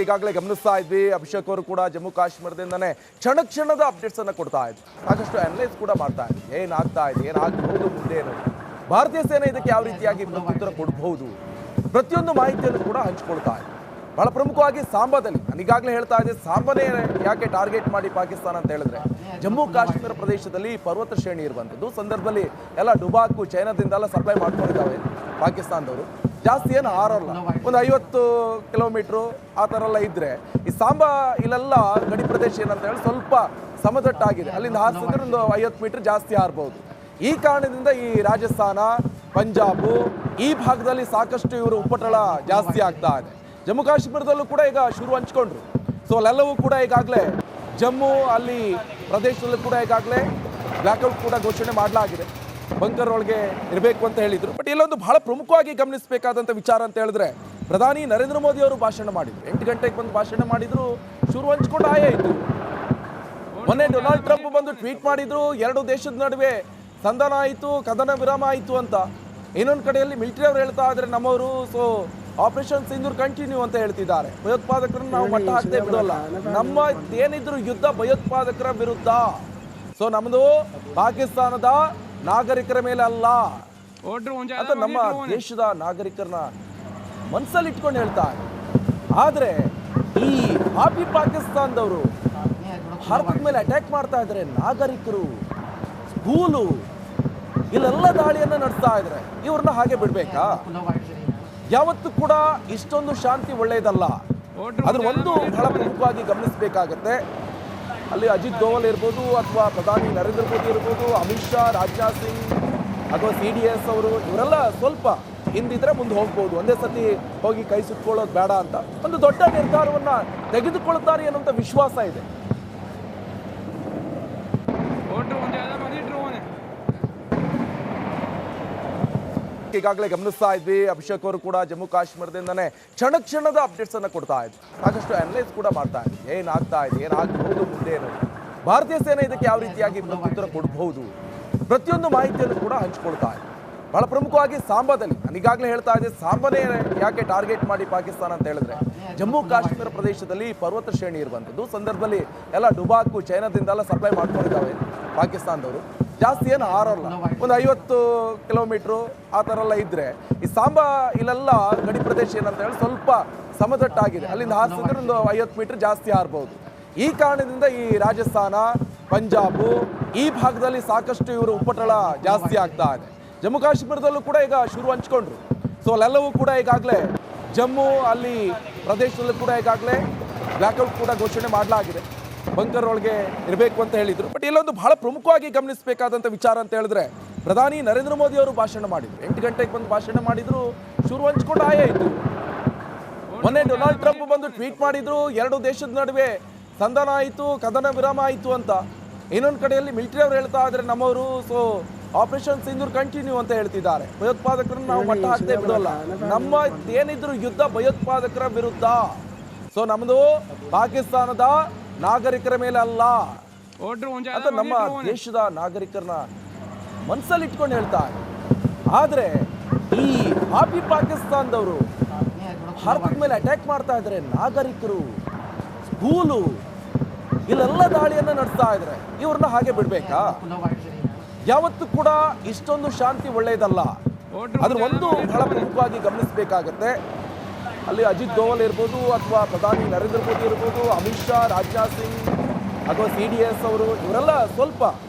ಈಗಾಗಲೇ ಗಮನಿಸ್ತಾ ಇದ್ವಿ ಅಭಿಷೇಕ್ ಅವರು ಕೂಡ ಜಮ್ಮು ಕಾಶ್ಮೀರದಿಂದನೇ ಕ್ಷಣದ ಅಪ್ಡೇಟ್ಸ್ ಅನ್ನು ಕೊಡ್ತಾ ಇದ್ರು. ಸಾಕಷ್ಟು ಅನಲೈಸ್ ಕೂಡ ಮಾಡ್ತಾ ಇದ್ರು. ಏನಾಗ್ತಾ ಇದೆ, ಏನಾಗಬಹುದು, ಮುಂದೆ ಏನು, ಭಾರತೀಯ ಸೇನೆ ಇದಕ್ಕೆ ಯಾವ ರೀತಿಯಾಗಿ ಪ್ರತ್ಯುತ್ತರ ಕೊಡಬಹುದು, ಪ್ರತಿಯೊಂದು ಮಾಹಿತಿಯನ್ನು ಕೂಡ ಹಂಚಿಕೊಳ್ತಾ ಇದೆ. ಬಹಳ ಪ್ರಮುಖವಾಗಿ ಸಾಂಬಾದಲ್ಲಿ ನಾನು ಈಗಾಗಲೇ ಹೇಳ್ತಾ ಇದ್ದೆ, ಸಾಂಬಾನೇ ಯಾಕೆ ಟಾರ್ಗೆಟ್ ಮಾಡಿ ಪಾಕಿಸ್ತಾನ ಅಂತ ಹೇಳಿದ್ರೆ, ಜಮ್ಮು ಕಾಶ್ಮೀರ ಪ್ರದೇಶದಲ್ಲಿ ಪರ್ವತ ಶ್ರೇಣಿ ಇರುವಂಥದ್ದು ಸಂದರ್ಭದಲ್ಲಿ ಎಲ್ಲ ಡುಬಾಕು ಚೈನಾದಿಂದೆಲ್ಲ ಸಪ್ಲೈ ಮಾಡ್ಕೊಂಡಿದ್ದಾವೆ ಪಾಕಿಸ್ತಾನದವರು. ಜಾಸ್ತಿ ಏನು ಹಾರಲ್ಲ, ಒಂದು 50 ಕಿಲೋಮೀಟ್ರು ಆ ಥರ ಎಲ್ಲ ಇದ್ದರೆ, ಈ ಸಾಂಬಾ ಇಲ್ಲೆಲ್ಲ ಗಡಿ ಪ್ರದೇಶ ಏನಂತ ಹೇಳಿ ಸ್ವಲ್ಪ ಸಮತಟ್ಟಾಗಿದೆ, ಅಲ್ಲಿಂದ ಹಾರಿಸಿದ್ರೆ ಒಂದು 50 ಮೀಟರ್ ಜಾಸ್ತಿ ಹಾರಬಹುದು. ಈ ಕಾರಣದಿಂದ ಈ ರಾಜಸ್ಥಾನ, ಪಂಜಾಬು ಈ ಭಾಗದಲ್ಲಿ ಸಾಕಷ್ಟು ಇವರು ಉಪಟಳ ಜಾಸ್ತಿ ಆಗ್ತಾ ಇದೆ. ಜಮ್ಮು ಕಾಶ್ಮೀರದಲ್ಲೂ ಕೂಡ ಈಗ ಶುರು ಹಂಚ್ಕೊಂಡ್ರು. ಸೊ ಅಲ್ಲೆಲ್ಲವೂ ಕೂಡ ಈಗಾಗಲೇ ಜಮ್ಮು ಅಲ್ಲಿ ಪ್ರದೇಶದಲ್ಲೂ ಕೂಡ ಈಗಾಗಲೇ ಬ್ಲ್ಯಾಕ್ಔಟ್ ಕೂಡ ಘೋಷಣೆ ಮಾಡಲಾಗಿದೆ. ಬಂಕರ್ ಒಳಗೆ ಇರಬೇಕು ಅಂತ ಹೇಳಿದ್ರು. ಬಟ್ ಇಲ್ಲೊಂದು ಬಹಳ ಪ್ರಮುಖವಾಗಿ ಗಮನಿಸಬೇಕಾದಂಥ ವಿಚಾರ ಅಂತ ಹೇಳಿದ್ರೆ, ಪ್ರಧಾನಿ ನರೇಂದ್ರ ಮೋದಿ ಅವರು ಭಾಷಣ ಮಾಡಿದ್ರು. 8 ಗಂಟೆಗೆ ಬಂದು ಭಾಷಣ ಮಾಡಿದ್ರು, ಶುರು ಹಂಚ್ಕೊಂಡು ಆಯಿತು. ಮೊನ್ನೆ ಡೊನಾಲ್ಡ್ ಟ್ರಂಪ್ ಬಂದು ಟ್ವೀಟ್ ಮಾಡಿದ್ರು, ಎರಡು ದೇಶದ ನಡುವೆ ಸಂಧಾನ ಆಯಿತು, ಕದನ ವಿರಾಮ ಆಯಿತು ಅಂತ. ಇನ್ನೊಂದು ಕಡೆಯಲ್ಲಿ ಮಿಲಿಟರಿ ಅವರು ಹೇಳ್ತಾ ಇದ್ರೆ ನಮ್ಮವರು ಸೊ ಆಪರೇಷನ್ ಸಿಂಧೂರ್ ಕಂಟಿನ್ಯೂ ಅಂತ ಹೇಳ್ತಿದ್ದಾರೆ. ಭಯೋತ್ಪಾದಕರನ್ನು ನಾವು ಮಟ್ಟ ಹಾಕದೆ ಬಿಡೋಲ್ಲ, ನಮ್ಮ ಏನಿದ್ರು ಯುದ್ಧ ಭಯೋತ್ಪಾದಕರ ವಿರುದ್ಧ. ಸೊ ನಮ್ಮದು ಪಾಕಿಸ್ತಾನದ ನಾಗರಿಕರ ಮೇಲೆ ಅಲ್ಲ ಅಂತ ನಮ್ಮ ದೇಶದ ನಾಗರಿಕರನ್ನ ಮನಸ್ಸಲ್ಲಿ ಇಟ್ಕೊಂಡು ಹೇಳ್ತಾರೆ. ಆದರೆ ಈ ಪಾಪಿ ಪಾಕಿಸ್ತಾನದವರು ಭಾರತದ ಮೇಲೆ ಅಟ್ಯಾಕ್ ಮಾಡ್ತಾ ಇದ್ದಾರೆ. ನಾಗರಿಕರು, ಸ್ಕೂಲು ಇಲ್ಲೆಲ್ಲ ದಾಳಿಯನ್ನು ನಡೆಸ್ತಾ ಇದ್ದಾರೆ. ಇವ್ರನ್ನ ಹಾಗೆ ಬಿಡ್ಬೇಕಾ? ಯಾವತ್ತೂ ಕೂಡ ಇಷ್ಟೊಂದು ಶಾಂತಿ ಒಳ್ಳೆಯದಲ್ಲ. ಅದ್ರ ಒಂದು ಬಹಳ ಪ್ರಮುಖವಾಗಿ ಗಮನಿಸಬೇಕಾಗತ್ತೆ. ಅಲ್ಲಿ ಅಜಿತ್ ದೋವಲ್ ಇರ್ಬೋದು, ಅಥವಾ ಪ್ರಧಾನಿ ನರೇಂದ್ರ ಮೋದಿ ಇರ್ಬೋದು, ಅಮಿತ್ ಶಾ, ರಾಜನಾಥ್ ಸಿಂಗ್ ಅಥವಾ CDS ಅವರು, ಇವರೆಲ್ಲ ಸ್ವಲ್ಪ ಹಿಂದಿದ್ರೆ ಮುಂದೆ ಹೋಗ್ಬೋದು. ಒಂದೇ ಸತಿ ಹೋಗಿ ಕೈ ಸುತ್ಕೊಳ್ಳೋದು ಬೇಡ ಅಂತ ಒಂದು ದೊಡ್ಡ ನಿರ್ಧಾರವನ್ನು ತೆಗೆದುಕೊಳ್ತಾರೆ ಅನ್ನೋಂಥ ವಿಶ್ವಾಸ ಇದೆ. ಈಗಾಗಲೇ ಗಮನಿಸ್ತಾ ಇದ್ವಿ ಅಭಿಷೇಕ್ ಅವರು ಕೂಡ ಜಮ್ಮು ಕಾಶ್ಮೀರದಿಂದನೇ ಕ್ಷಣದ ಅಪ್ಡೇಟ್ಸ್ ಅನ್ನು ಕೊಡ್ತಾ ಇದ್ರು. ಸಾಕಷ್ಟು ಅನಲೈಸ್ ಕೂಡ ಮಾಡ್ತಾ ಇದ್ರು. ಏನಾಗ್ತಾ ಇದೆ, ಏನಾಗಬಹುದು, ಮುಂದೆ ಏನು, ಭಾರತೀಯ ಸೇನೆ ಇದಕ್ಕೆ ಯಾವ ರೀತಿಯಾಗಿ ಪ್ರತ್ಯುತ್ತರ ಕೊಡಬಹುದು, ಪ್ರತಿಯೊಂದು ಮಾಹಿತಿಯನ್ನು ಕೂಡ ಹಂಚಿಕೊಳ್ತಾ ಇದೆ. ಬಹಳ ಪ್ರಮುಖವಾಗಿ ಸಾಂಬಾದಲ್ಲಿ ನಾನು ಈಗಾಗಲೇ ಹೇಳ್ತಾ ಇದ್ದೆ, ಸಾಂಬಾನೇ ಯಾಕೆ ಟಾರ್ಗೆಟ್ ಮಾಡಿ ಪಾಕಿಸ್ತಾನ ಅಂತ ಹೇಳಿದ್ರೆ, ಜಮ್ಮು ಕಾಶ್ಮೀರ ಪ್ರದೇಶದಲ್ಲಿ ಪರ್ವತ ಶ್ರೇಣಿ ಇರುವಂಥದ್ದು ಸಂದರ್ಭದಲ್ಲಿ ಎಲ್ಲ ಡುಬಾಕು ಚೈನಾದಿಂದೆಲ್ಲ ಸಪ್ಲೈ ಮಾಡ್ಕೊಂಡಿದ್ದಾವೆ ಪಾಕಿಸ್ತಾನದವರು. ಜಾಸ್ತಿ ಏನು ಹಾರಲ್ಲ, ಒಂದು 50 ಕಿಲೋಮೀಟ್ರು ಆ ಥರ ಎಲ್ಲ ಇದ್ದರೆ, ಈ ಸಾಂಬಾ ಇಲ್ಲೆಲ್ಲ ಗಡಿ ಪ್ರದೇಶ ಏನಂತ ಹೇಳಿ ಸ್ವಲ್ಪ ಸಮತಟ್ಟಾಗಿದೆ, ಅಲ್ಲಿಂದ ಹಾರಿಸಿದ್ರೆ ಒಂದು 50 ಮೀಟರ್ ಜಾಸ್ತಿ ಹಾರಬಹುದು. ಈ ಕಾರಣದಿಂದ ಈ ರಾಜಸ್ಥಾನ, ಪಂಜಾಬು ಈ ಭಾಗದಲ್ಲಿ ಸಾಕಷ್ಟು ಇವರು ಉಪಟಳ ಜಾಸ್ತಿ ಆಗ್ತಾ ಇದೆ. ಜಮ್ಮು ಕಾಶ್ಮೀರದಲ್ಲೂ ಕೂಡ ಈಗ ಶುರು ಹಂಚ್ಕೊಂಡ್ರು. ಸೊ ಅಲ್ಲೆಲ್ಲವೂ ಕೂಡ ಈಗಾಗಲೇ ಜಮ್ಮು ಅಲ್ಲಿ ಪ್ರದೇಶದಲ್ಲೂ ಕೂಡ ಈಗಾಗಲೇ ಬ್ಲ್ಯಾಕ್ಔಟ್ ಕೂಡ ಘೋಷಣೆ ಮಾಡಲಾಗಿದೆ. ಬಂಕರ್ ಒಳಗೆ ಇರಬೇಕು ಅಂತ ಹೇಳಿದ್ರು. ಬಟ್ ಇಲ್ಲೊಂದು ಬಹಳ ಪ್ರಮುಖವಾಗಿ ಗಮನಿಸಬೇಕಾದಂಥ ವಿಚಾರ ಅಂತ ಹೇಳಿದ್ರೆ, ಪ್ರಧಾನಿ ನರೇಂದ್ರ ಮೋದಿ ಅವರು ಭಾಷಣ ಮಾಡಿದ್ರು. 8 ಗಂಟೆಗೆ ಬಂದು ಭಾಷಣ ಮಾಡಿದ್ರು, ಶುರು ಹಂಚ್ಕೊಂಡು ಆಯಿತು. ಮೊನ್ನೆ ಡೊನಾಲ್ಡ್ ಟ್ರಂಪ್ ಬಂದು ಟ್ವೀಟ್ ಮಾಡಿದ್ರು, ಎರಡು ದೇಶದ ನಡುವೆ ಸಂಧಾನ ಆಯಿತು, ಕದನ ವಿರಾಮ ಆಯಿತು ಅಂತ. ಇನ್ನೊಂದು ಕಡೆಯಲ್ಲಿ ಮಿಲಿಟರಿ ಅವರು ಹೇಳ್ತಾ ಇದ್ರೆ ನಮ್ಮವರು ಸೊ ಆಪರೇಷನ್ ಸಿಂಧೂರ್ ಕಂಟಿನ್ಯೂ ಅಂತ ಹೇಳ್ತಿದ್ದಾರೆ. ಭಯೋತ್ಪಾದಕರನ್ನು ನಾವು ಮಟ್ಟ ಹಾಕದೆ ಬಿಡೋಲ್ಲ, ನಮ್ಮ ಏನಿದ್ರು ಯುದ್ಧ ಭಯೋತ್ಪಾದಕರ ವಿರುದ್ಧ. ಸೊ ನಮ್ಮದು ಪಾಕಿಸ್ತಾನದ ನಾಗರಿಕರ ಮೇಲೆ ಅಲ್ಲ ಅಂತ ನಮ್ಮ ದೇಶದ ನಾಗರಿಕರನ್ನ ಮನಸ್ಸಲ್ಲಿ ಇಟ್ಕೊಂಡು ಹೇಳ್ತಾರೆ. ಆದರೆ ಈ ಪಾಪಿ ಪಾಕಿಸ್ತಾನದವರು ಭಾರತದ ಮೇಲೆ ಅಟ್ಯಾಕ್ ಮಾಡ್ತಾ ಇದ್ದಾರೆ. ನಾಗರಿಕರು, ಸ್ಕೂಲು ಇಲ್ಲೆಲ್ಲ ದಾಳಿಯನ್ನು ನಡೆಸ್ತಾ ಇದ್ದಾರೆ. ಇವ್ರನ್ನ ಹಾಗೆ ಬಿಡ್ಬೇಕಾ? ಯಾವತ್ತೂ ಕೂಡ ಇಷ್ಟೊಂದು ಶಾಂತಿ ಒಳ್ಳೆಯದಲ್ಲ. ಅದ್ರ ಒಂದು ಬಹಳ ಪ್ರಮುಖವಾಗಿ ಗಮನಿಸಬೇಕಾಗತ್ತೆ. ಅಲ್ಲಿ ಅಜಿತ್ ದೋವಲ್ ಇರ್ಬೋದು, ಅಥವಾ ಪ್ರಧಾನಿ ನರೇಂದ್ರ ಮೋದಿ ಇರ್ಬೋದು, ಅಮಿತ್ ಶಾ, ರಾಜನಾಥ್ ಸಿಂಗ್ ಅಥವಾ CDS ಅವರು, ಇವರೆಲ್ಲ ಸ್ವಲ್ಪ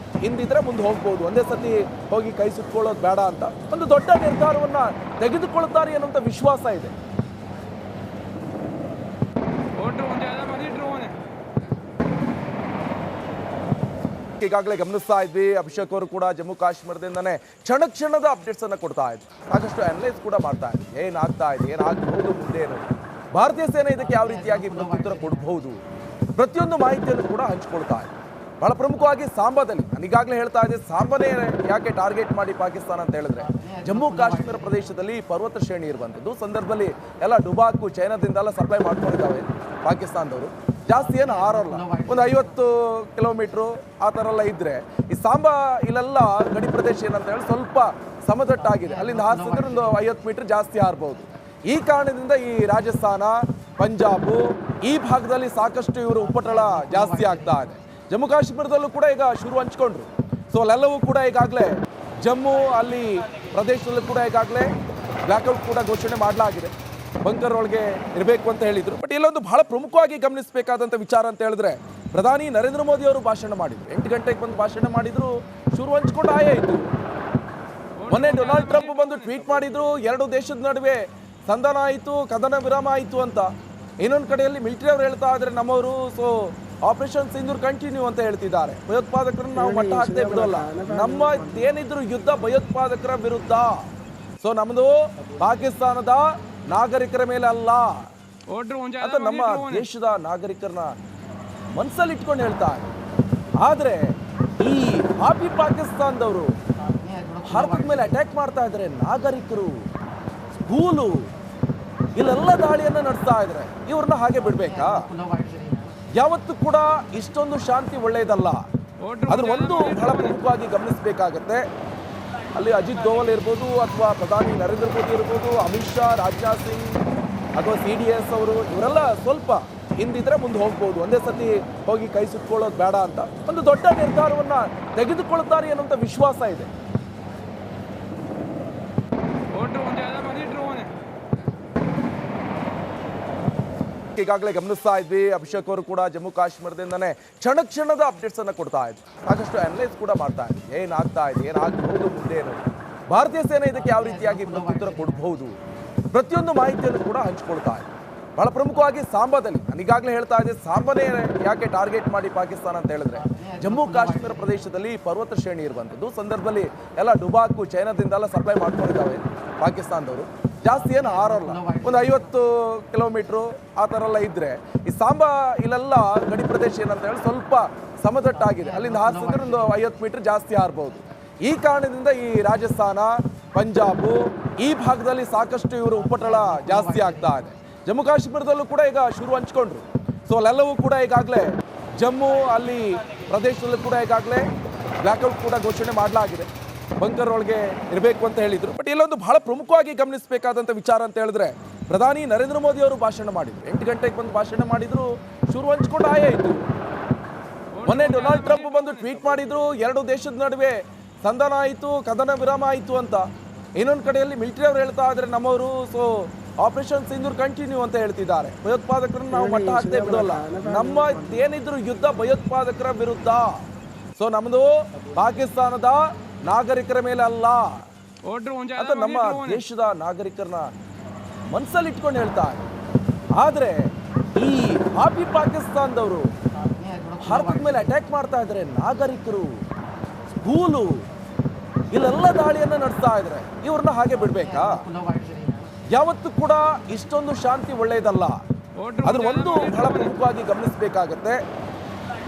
ಹಿಂದಿದ್ರೆ ಮುಂದೆ ಹೋಗ್ಬೋದು. ಒಂದೇ ಸತಿ ಹೋಗಿ ಕೈ ಸುತ್ಕೊಳ್ಳೋದು ಬೇಡ ಅಂತ ಒಂದು ದೊಡ್ಡ ನಿರ್ಧಾರವನ್ನು ತೆಗೆದುಕೊಳ್ತಾರೆ ಅನ್ನೋಂಥ ವಿಶ್ವಾಸ ಇದೆ. ಈಗಾಗಲೇ ಗಮನಿಸ್ತಾ ಇದ್ವಿ ಅಭಿಷೇಕ್ ಅವರು ಕೂಡ ಜಮ್ಮು ಕಾಶ್ಮೀರದಿಂದನೇ ಕ್ಷಣದ ಅಪ್ಡೇಟ್ಸ್ ಅನ್ನು ಕೊಡ್ತಾ ಇದ್ರು. ಸಾಕಷ್ಟು ಅನಲೈಸ್ ಕೂಡ ಮಾಡ್ತಾ ಇದ್ರು. ಏನಾಗ್ತಾ ಇದೆ, ಏನಾಗಬಹುದು, ಮುಂದೆ ಏನು, ಭಾರತೀಯ ಸೇನೆ ಇದಕ್ಕೆ ಯಾವ ರೀತಿಯಾಗಿ ಪ್ರತ್ಯುತ್ತರ ಕೊಡಬಹುದು, ಪ್ರತಿಯೊಂದು ಮಾಹಿತಿಯನ್ನು ಕೂಡ ಹಂಚಿಕೊಳ್ತಾ ಇದೆ. ಬಹಳ ಪ್ರಮುಖವಾಗಿ ಸಾಂಬಾದಲ್ಲಿ ನಾನು ಈಗಾಗಲೇ ಹೇಳ್ತಾ ಇದ್ದೆ, ಸಾಂಬಾನೇ ಯಾಕೆ ಟಾರ್ಗೆಟ್ ಮಾಡಿ ಪಾಕಿಸ್ತಾನ ಅಂತ ಹೇಳಿದ್ರೆ, ಜಮ್ಮು ಕಾಶ್ಮೀರ ಪ್ರದೇಶದಲ್ಲಿ ಪರ್ವತ ಶ್ರೇಣಿ ಇರುವಂಥದ್ದು ಸಂದರ್ಭದಲ್ಲಿ ಎಲ್ಲ ಡುಬಾಕು ಚೈನಾದಿಂದೆಲ್ಲ ಸಪ್ಲೈ ಮಾಡ್ಕೊಂಡಿದ್ದಾವೆ ಪಾಕಿಸ್ತಾನದವರು. ಜಾಸ್ತಿ ಏನು ಹಾರಲ್ಲ, ಒಂದು 50 ಕಿಲೋಮೀಟ್ರು ಆ ಥರ ಎಲ್ಲ ಇದ್ದರೆ, ಈ ಸಾಂಬಾ ಇಲ್ಲೆಲ್ಲ ಗಡಿ ಪ್ರದೇಶ ಏನಂತ ಹೇಳಿ ಸ್ವಲ್ಪ ಸಮತಟ್ಟಾಗಿದೆ, ಅಲ್ಲಿಂದ ಹಾರಿಸಿದ್ರೆ ಒಂದು 50 ಮೀಟರ್ ಜಾಸ್ತಿ ಹಾರಬಹುದು. ಈ ಕಾರಣದಿಂದ ಈ ರಾಜಸ್ಥಾನ, ಪಂಜಾಬ್ ಈ ಭಾಗದಲ್ಲಿ ಸಾಕಷ್ಟು ಇವರು ಉಪಟಳ ಜಾಸ್ತಿ ಆಗ್ತಾ ಇದೆ. ಜಮ್ಮು ಕಾಶ್ಮೀರದಲ್ಲೂ ಕೂಡ ಈಗ ಶುರು ಹಂಚ್ಕೊಂಡ್ರು. ಸೊ ಅಲ್ಲೆಲ್ಲವೂ ಕೂಡ ಈಗಾಗಲೇ ಜಮ್ಮು ಅಲ್ಲಿ ಪ್ರದೇಶದಲ್ಲೂ ಕೂಡ ಈಗಾಗಲೇ ಬ್ಲ್ಯಾಕ್ಔಟ್ ಕೂಡ ಘೋಷಣೆ ಮಾಡಲಾಗಿದೆ. ಬಂಕರ್ ಒಳಗೆ ಇರಬೇಕು ಅಂತ ಹೇಳಿದ್ರು. ಬಟ್ ಇಲ್ಲೊಂದು ಬಹಳ ಪ್ರಮುಖವಾಗಿ ಗಮನಿಸಬೇಕಾದಂಥ ವಿಚಾರ ಅಂತ ಹೇಳಿದ್ರೆ, ಪ್ರಧಾನಿ ನರೇಂದ್ರ ಮೋದಿ ಅವರು ಭಾಷಣ ಮಾಡಿದ್ರು. 8 ಗಂಟೆಗೆ ಬಂದು ಭಾಷಣ ಮಾಡಿದ್ರು, ಶುರು ಹಂಚ್ಕೊಂಡು ಆಯಾಯಿತು. ಮೊನ್ನೆ ಡೊನಾಲ್ಡ್ ಟ್ರಂಪ್ ಬಂದು ಟ್ವೀಟ್ ಮಾಡಿದ್ರು, ಎರಡು ದೇಶದ ನಡುವೆ ಸಂಧಾನ ಆಯಿತು, ಕದನ ವಿರಾಮ ಆಯಿತು ಅಂತ. ಇನ್ನೊಂದು ಕಡೆಯಲ್ಲಿ ಮಿಲಿಟರಿ ಅವರು ಹೇಳ್ತಾ ಇದ್ದಾರೆ ನಮ್ಮವರು, ಸೊ ಆಪರೇಷನ್ ಸಿಂಧೂರ್ ಕಂಟಿನ್ಯೂ ಅಂತ ಹೇಳ್ತಿದ್ದಾರೆ. ಭಯೋತ್ಪಾದಕರನ್ನು ನಾವು ಮಟ್ಟ ಹಾಕದೆ ಬಿಡೋಲ್ಲ, ನಮ್ಮ ಏನಿದ್ರು ಯುದ್ಧ ಭಯೋತ್ಪಾದಕರ ವಿರುದ್ಧ. ಸೊ ನಮ್ಮದು ಪಾಕಿಸ್ತಾನದ ನಾಗರಿಕರ ಮೇಲೆ ಅಲ್ಲ ಅಂತ ನಮ್ಮ ದೇಶದ ನಾಗರಿಕರನ್ನ ಮನಸ್ಸಲ್ಲಿ ಇಟ್ಕೊಂಡು ಹೇಳ್ತಾರೆ. ಆದರೆ ಈ ಪಾಪಿ ಪಾಕಿಸ್ತಾನದವರು ಭಾರತದ ಮೇಲೆ ಅಟ್ಯಾಕ್ ಮಾಡ್ತಾ ಇದ್ದಾರೆ. ನಾಗರಿಕರು, ಸ್ಕೂಲು, ಇಲ್ಲೆಲ್ಲ ದಾಳಿಯನ್ನ ನಡೆಸ್ತಾ ಇದ್ದಾರೆ. ಇವ್ರನ್ನ ಹಾಗೆ ಬಿಡ್ಬೇಕಾ? ಯಾವತ್ತೂ ಕೂಡ ಇಷ್ಟೊಂದು ಶಾಂತಿ ಒಳ್ಳೆಯದಲ್ಲ. ಅದ್ರ ಒಂದು ಬಹಳ ಪ್ರಮುಖವಾಗಿ ಗಮನಿಸಬೇಕಾಗತ್ತೆ. ಅಲ್ಲಿ ಅಜಿತ್ ದೋವಲ್ ಇರ್ಬೋದು, ಅಥವಾ ಪ್ರಧಾನಿ ನರೇಂದ್ರ ಮೋದಿ ಇರ್ಬೋದು, ಅಮಿತ್ ಶಾ, ರಾಜನಾಥ್ ಸಿಂಗ್ ಅಥವಾ CDS ಅವರು, ಇವರೆಲ್ಲ ಸ್ವಲ್ಪ ಹಿಂದಿದ್ರೆ ಮುಂದೆ ಹೋಗ್ಬೋದು. ಒಂದೇ ಸತಿ ಹೋಗಿ ಕೈ ಸುತ್ಕೊಳ್ಳೋದು ಬೇಡ ಅಂತ ಒಂದು ದೊಡ್ಡ ನಿರ್ಧಾರವನ್ನ ತೆಗೆದುಕೊಳ್ತಾರೆ ಅನ್ನುವಂಥ ವಿಶ್ವಾಸ ಇದೆ. ಈಗಾಗಲೇ ಗಮನಿಸ್ತಾ ಇದ್ವಿ, ಅಭಿಷೇಕ್ ಅವರು ಕೂಡ ಜಮ್ಮು ಕಾಶ್ಮೀರದಿಂದನೇ ಕ್ಷಣದ ಅಪ್ಡೇಟ್ಸ್ ಅನ್ನ ಕೊಡ್ತಾ ಇದ್ರು. ಸಾಕಷ್ಟು ಅನಲೈಸ್ ಕೂಡ ಮಾಡ್ತಾ ಇದ್ರು, ಏನಾಗ್ತಾ ಇದೆ, ಏನಾಗಬಹುದು ಮುಂದೆ ಏನು, ಭಾರತೀಯ ಸೇನೆ ಇದಕ್ಕೆ ಯಾವ ರೀತಿಯಾಗಿ ಪ್ರತ್ಯುತ್ತರ ಕೊಡಬಹುದು, ಪ್ರತಿಯೊಂದು ಮಾಹಿತಿಯನ್ನು ಕೂಡ ಹಂಚಿಕೊಳ್ತಾ ಇದೆ. ಬಹಳ ಪ್ರಮುಖವಾಗಿ ಸಾಂಬಾದಲ್ಲಿ, ನಾನು ಈಗಾಗಲೇ ಹೇಳ್ತಾ ಇದ್ದೆ, ಸಾಂಬಾನೇ ಯಾಕೆ ಟಾರ್ಗೆಟ್ ಮಾಡಿ ಪಾಕಿಸ್ತಾನ ಅಂತ ಹೇಳಿದ್ರೆ, ಜಮ್ಮು ಕಾಶ್ಮೀರ ಪ್ರದೇಶದಲ್ಲಿ ಪರ್ವತ ಶ್ರೇಣಿ ಇರುವಂಥದ್ದು ಸಂದರ್ಭದಲ್ಲಿ ಎಲ್ಲ ಡುಬಾಕು ಚೈನಾದಿಂದೆಲ್ಲ ಸಪ್ಲೈ ಮಾಡ್ಕೊಂಡಿದ್ದಾವೆ ಪಾಕಿಸ್ತಾನದವರು. ಜಾಸ್ತಿ ಏನು ಹಾರಲ್ಲ, ಒಂದು 50 ಕಿಲೋಮೀಟ್ರು ಆ ಥರ ಎಲ್ಲ ಇದ್ರೆ, ಈ ಸಾಂಬಾ ಇಲ್ಲೆಲ್ಲ ಗಡಿ ಪ್ರದೇಶ ಏನಂತ ಹೇಳಿ ಸ್ವಲ್ಪ ಸಮತಟ್ಟಾಗಿದೆ. ಅಲ್ಲಿಂದ ಹಾರಿಸಿದ್ರೆ ಒಂದು 50 ಮೀಟರ್ ಜಾಸ್ತಿ ಹಾರಬಹುದು. ಈ ಕಾರಣದಿಂದ ಈ ರಾಜಸ್ಥಾನ, ಪಂಜಾಬ್ ಈ ಭಾಗದಲ್ಲಿ ಸಾಕಷ್ಟು ಇವರು ಉಪಟಳ ಜಾಸ್ತಿ ಆಗ್ತಾ ಇದೆ. ಜಮ್ಮು ಕಾಶ್ಮೀರದಲ್ಲೂ ಕೂಡ ಈಗ ಶುರು ಹಂಚ್ಕೊಂಡ್ರು. ಸೊ ಅಲ್ಲೆಲ್ಲವೂ ಕೂಡ ಈಗಾಗಲೇ ಜಮ್ಮು ಅಲ್ಲಿ ಪ್ರದೇಶದಲ್ಲೂ ಕೂಡ ಈಗಾಗಲೇ ಬ್ಲ್ಯಾಕ್ಔಟ್ ಕೂಡ ಘೋಷಣೆ ಮಾಡಲಾಗಿದೆ. ಬಂಕರ್ ಒಳಗೆ ಇರಬೇಕು ಅಂತ ಹೇಳಿದ್ರು. ಬಟ್ ಇಲ್ಲೊಂದು ಬಹಳ ಪ್ರಮುಖವಾಗಿ ಗಮನಿಸಬೇಕಾದಂಥ ವಿಚಾರ ಅಂತ ಹೇಳಿದ್ರೆ, ಪ್ರಧಾನಿ ನರೇಂದ್ರ ಮೋದಿ ಅವರು ಭಾಷಣ ಮಾಡಿದ್ರು. 8 ಗಂಟೆಗೆ ಬಂದು ಭಾಷಣ ಮಾಡಿದ್ರು, ಶುರು ಹಂಚ್ಕೊಂಡು ಆಯಾಯಿತು. ಮೊನ್ನೆ ಡೊನಾಲ್ಡ್ ಟ್ರಂಪ್ ಬಂದು ಟ್ವೀಟ್ ಮಾಡಿದ್ರು, ಎರಡು ದೇಶದ ನಡುವೆ ಸಂಧಾನ ಆಯಿತು, ಕದನ ವಿರಾಮ ಆಯಿತು ಅಂತ. ಇನ್ನೊಂದು ಕಡೆಯಲ್ಲಿ ಮಿಲಿಟರಿ ಅವರು ಹೇಳ್ತಾ ಇದ್ದಾರೆ ನಮ್ಮವರು, ಸೊ ಆಪರೇಷನ್ ಸಿಂಧೂರ್ ಕಂಟಿನ್ಯೂ ಅಂತ ಹೇಳ್ತಿದ್ದಾರೆ. ಭಯೋತ್ಪಾದಕರನ್ನು ನಾವು ಮಟ್ಟ ಹಾಕದೆ ಬಿಡೋಲ್ಲ, ನಮ್ಮ ಏನಿದ್ರು ಯುದ್ಧ ಭಯೋತ್ಪಾದಕರ ವಿರುದ್ಧ. ಸೊ ನಮ್ಮದು ಪಾಕಿಸ್ತಾನದ ನಾಗರಿಕರ ಮೇಲೆ ಅಲ್ಲ ಅಂತ ನಮ್ಮ ದೇಶದ ನಾಗರಿಕರನ್ನ ಮನಸ್ಸಲ್ಲಿ ಇಟ್ಕೊಂಡು ಹೇಳ್ತಾರೆ. ಆದರೆ ಈ ಪಾಪಿ ಪಾಕಿಸ್ತಾನದವರು ಭಾರತದ ಮೇಲೆ ಅಟ್ಯಾಕ್ ಮಾಡ್ತಾ ಇದ್ದಾರೆ. ನಾಗರಿಕರು, ಸ್ಕೂಲು, ಇಲ್ಲೆಲ್ಲ ದಾಳಿಯನ್ನ ನಡೆಸ್ತಾ ಇದ್ದಾರೆ. ಇವ್ರನ್ನ ಹಾಗೆ ಬಿಡ್ಬೇಕಾ? ಯಾವತ್ತೂ ಕೂಡ ಇಷ್ಟೊಂದು ಶಾಂತಿ ಒಳ್ಳೆಯದಲ್ಲ. ಅದ್ರ ಒಂದು ಬಹಳ ಪ್ರಮುಖವಾಗಿ ಗಮನಿಸಬೇಕಾಗತ್ತೆ.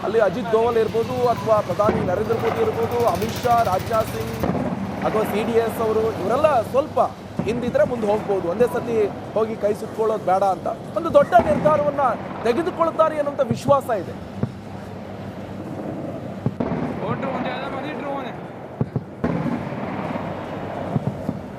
ಅಲ್ಲಿ ಅಜಿತ್ ದೋವಲ್ ಇರ್ಬೋದು, ಅಥವಾ ಪ್ರಧಾನಿ ನರೇಂದ್ರ ಮೋದಿ ಇರ್ಬೋದು, ಅಮಿತ್ ಶಾ, ರಾಜನಾಥ್ ಸಿಂಗ್ ಅಥವಾ CDS ಅವರು, ಇವರೆಲ್ಲ ಸ್ವಲ್ಪ ಹಿಂದಿದ್ರೆ ಮುಂದೆ ಹೋಗ್ಬೋದು. ಒಂದೇ ಸತಿ ಹೋಗಿ ಕೈ ಸುತ್ಕೊಳ್ಳೋದು ಬೇಡ ಅಂತ ಒಂದು ದೊಡ್ಡ ನಿರ್ಧಾರವನ್ನ ತೆಗೆದುಕೊಳ್ತಾರೆ ಅನ್ನುವಂಥ ವಿಶ್ವಾಸ ಇದೆ.